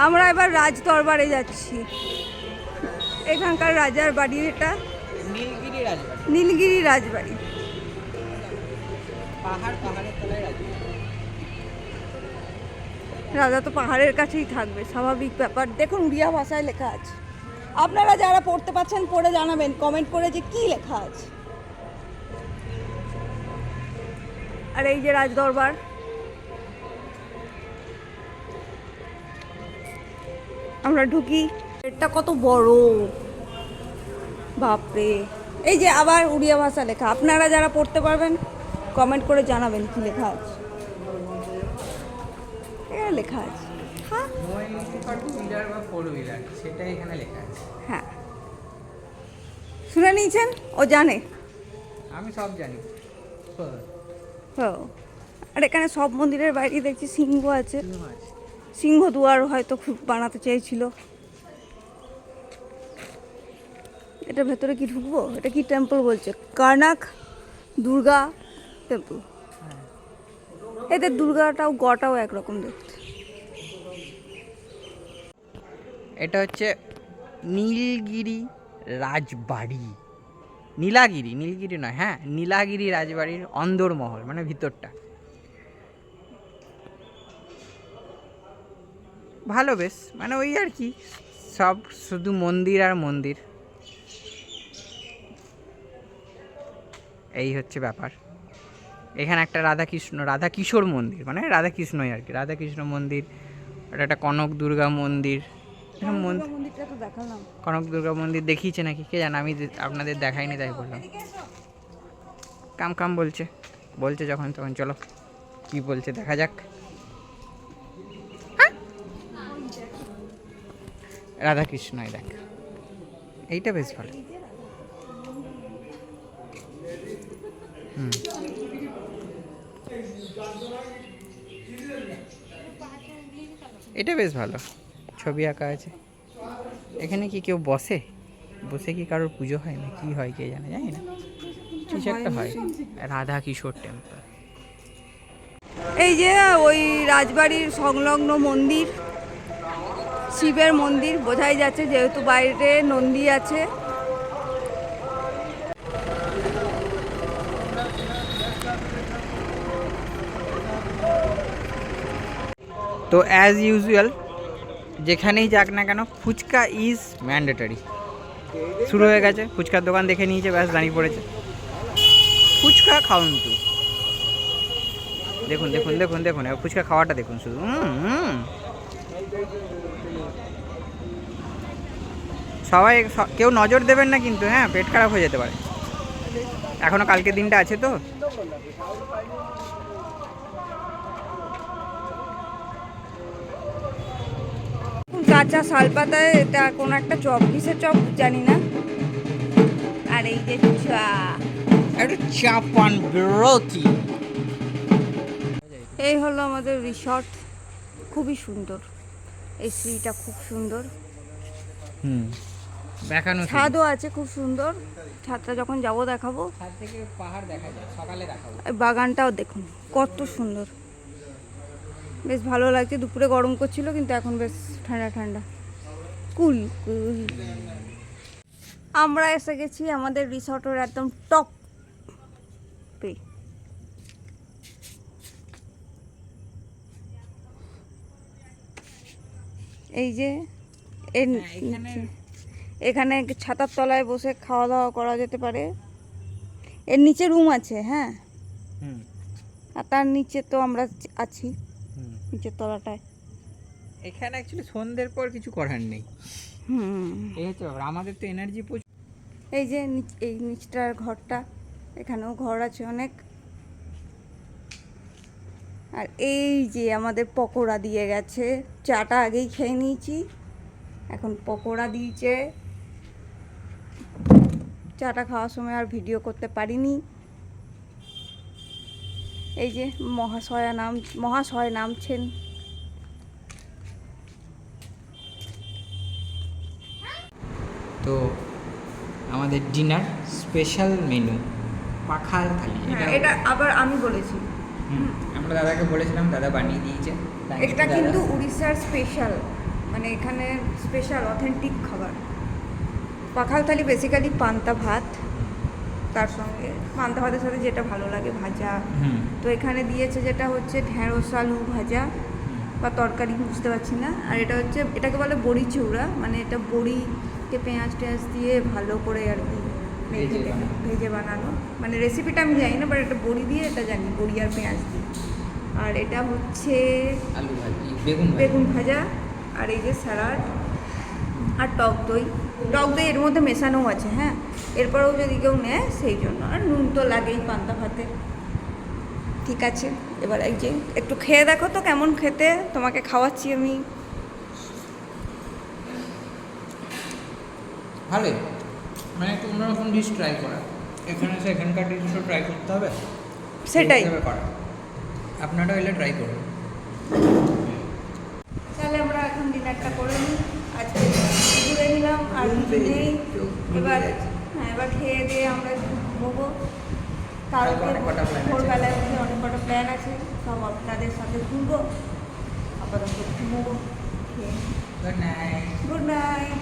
আমরা এবার রাজ দরবারে যাচ্ছি। এখানকার রাজার বাড়ি এটা নীলগিরি রাজবাড়ি। নীলগিরি রাজবাড়ি। পাহাড়ের তলায় রাজবাড়ি। রাজা তো পাহাড়ের কাছেই থাকবে, স্বাভাবিক ব্যাপার। দেখুন উড়িয়া ভাষায় লেখা আছে। আপনারা যারা পড়তে পারছেন পড়ে জানাবেন কমেন্ট করে যে কি লেখা আছে। আর এই যে রাজদরবার, আমরা ঢুকি। এটা কত বড়, বাপরে। এই যে আবার উড়িয়া ভাষা লেখা, আপনারা যারা পড়তে পারবেন কমেন্ট করে জানাবেন কি লেখা আছে। এটা লেখা আছে, হ্যাঁ টু হুইলার বা ফোর হুইলার সেটাই এখানে লেখা আছে। হ্যাঁ, শুনে নিয়েছেন, ও জানে। আমি সব জানি। ও, আর এখানে সব মন্দিরের বাইরে দেখছি সিংহ আছে। সিংহ দুয়ার হয়তো খুব বানাতে চেয়েছিল। এটা ভেতরে কি ঢুকবো? এটা কি টেম্পল বলছে? Karnak Durga temple. এদের দুর্গাটাও গটাও একরকম দেখতে। এটা হচ্ছে নীলগিরি রাজবাড়ি। নীলগিরি নয়, হ্যাঁ নীলাগিরি রাজবাড়ির অন্দরমহল, মানে ভিতরটা ভালো বেশ, মানে ওই আর কি, সব শুধু মন্দির আর মন্দির, এই হচ্ছে ব্যাপার। এখানে একটা রাধা কিশোর মন্দির, মানে রাধাকৃষ্ণই আর কি, রাধাকৃষ্ণ মন্দির। এটা একটা কনক দুর্গা মন্দির। মন্দিরটা তো দেখালাম। কনক দুর্গা মন্দির দেখিয়েছে নাকি কে জানে, আমি আপনাদের দেখাইনি তাই বললাম। কাম বলছে যখন তখন চলো কি বলছে দেখা যাক। রাধাকৃষ্ণই দেখ, এইটা বেশ ভালো। এটা বেশ ভালো, ছবি আঁকা আছে। এখানে কি কেউ বসে কি কারোর পুজো হয় না কি হয় কে জানে, জানি না, কিছু একটা হয়। রাধা কিশোর টেম্পল। এই যে ওই রাজবাড়ির সংলগ্ন মন্দির, শিবের মন্দির বোঝাই যাচ্ছে যেহেতু বাইরে নন্দী আছে। তো অ্যাজ ইউজুয়াল যেখানেই যাক না কেন ফুচকা ইজ ম্যান্ডেটরি। শুরু হয়ে গেছে, ফুচকার দোকান দেখে নিয়েছে, ব্যাস দাঁড়িয়ে পড়েছে। ফুচকা খাওয়ান তো, দেখুন দেখুন দেখুন দেখুন, ফুচকা খাওয়াটা দেখুন শুধু। সবাই কেউ নজর দেবেন না কিন্তু, হ্যাঁ পেট খারাপ হয়ে যেতে পারে, এখনো কালকের দিনটা আছে তো। কাঁচা শালপাতায় এটা কোন একটা চপ, কিসের চপ জানি না। আর এই যে চাপান বিরতি। এই হলো আমাদের রিসর্ট, খুবই সুন্দর। এই সিঁড়িটা খুব সুন্দর, দেখানো ছাদও আছে খুব সুন্দর। ছাদটা যখন যাব দেখাবো। ছাদ থেকে পাহাড় দেখা যায়, সকালে দেখাবো। বাগানটাও দেখুন কত সুন্দর, বেশ ভালো লাগছে। দুপুরে গরম করছিল কিন্তু এখন বেশ ঠান্ডা ঠান্ডা, কুল কুল। আমরা এসে গেছি আমাদের রিসর্টের একদম টপ পে। এই যে এখানে ছাতার তলায় বসে খাওয়া দাওয়া করা যেতে পারে। এর নিচে রুম আছে, হ্যাঁ, আর তার নিচে তো আমরা আছি নিচের তলাটায়। এখানে অ্যাকচুয়ালি সন্ধ্যের পর কিছু করার নেই। এই হচ্ছে ব্যাপার, আমাদের তো এনার্জি প্রচুর। এই যে এই নিচটার ঘরটা, এখানেও ঘর আছে অনেক। আর এই যে আমাদের পকোড়া দিয়ে গেছে, চাটা আগেই খেয়ে নিয়েছি, এখন পকোড়া দিয়েছে। চাটা খাওয়ার সময় আর ভিডিও করতে পারিনি। এই যে মহাশয় নামছেন। তো আমাদের ডিনার স্পেশাল মেনু পাখাল থালি। এটা আবার আমি বলেছি, আমরা দাদাকে বলেছিলাম, দাদা বানিয়ে দিয়েছে। এটা কিন্তু উড়িষ্যার স্পেশাল। মানে এখানে স্পেশাল অথেন্টিক খাবার। পাখাল থালি বেসিক্যালি পান্তা ভাত, তার সঙ্গে পান্তা ভাতের সাথে যেটা ভালো লাগে ভাজা। তো এখানে দিয়েছে যেটা হচ্ছে ঢেঁড়স আলু ভাজা বা তরকারি, বুঝতে পারছি না। আর এটা হচ্ছে, এটাকে বলে বড়ি চিউড়া, মানে এটা বড়িকে পেঁয়াজ টেঁয়াজ দিয়ে ভালো করে আর কি ভেজে বানানো। মানে রেসিপিটা আমি জানি না, বাট এটা বড়ি দিয়ে এটা জানি, বড়ি আর পেঁয়াজ দিয়ে। আর এটা হচ্ছে আলু ভাজি, বেগুন ভাজা, আর এই যে স্যালাড আর টক দই। টক দই এর মধ্যে মেশানো আছে, হ্যাঁ। এরপরেও যদি কেউ নেয় সেই জন্য। আর নুন তো লাগেই পান্তা ভাতে। ঠিক আছে, এবার এই যে একটু খেয়ে দেখো তো কেমন খেতে, তোমাকে খাওয়াচ্ছি আমি। ভালোই, মানে একটু অন্যরকম ডিশ ট্রাই করা। এখানে এসে এখানকার ডিশও ট্রাই করতে হবে, সেটাই করা। আপনারাও এলে ট্রাই করুন। তাহলে আমরা এখন ডিনারটা করে নিই। আজকে ঘুরে নিলাম আর কিছু নেই। এবার হ্যাঁ, এবার খেয়ে দিয়ে আমরা একটু ঘুমোবো। কালকে ভোরবেলায় উঠে অনেক কটা প্ল্যান আছে, সব আপনাদের সাথে ঘুরবো। আপাতত ঘুমোবো, খেয়ে। Good night. Good night.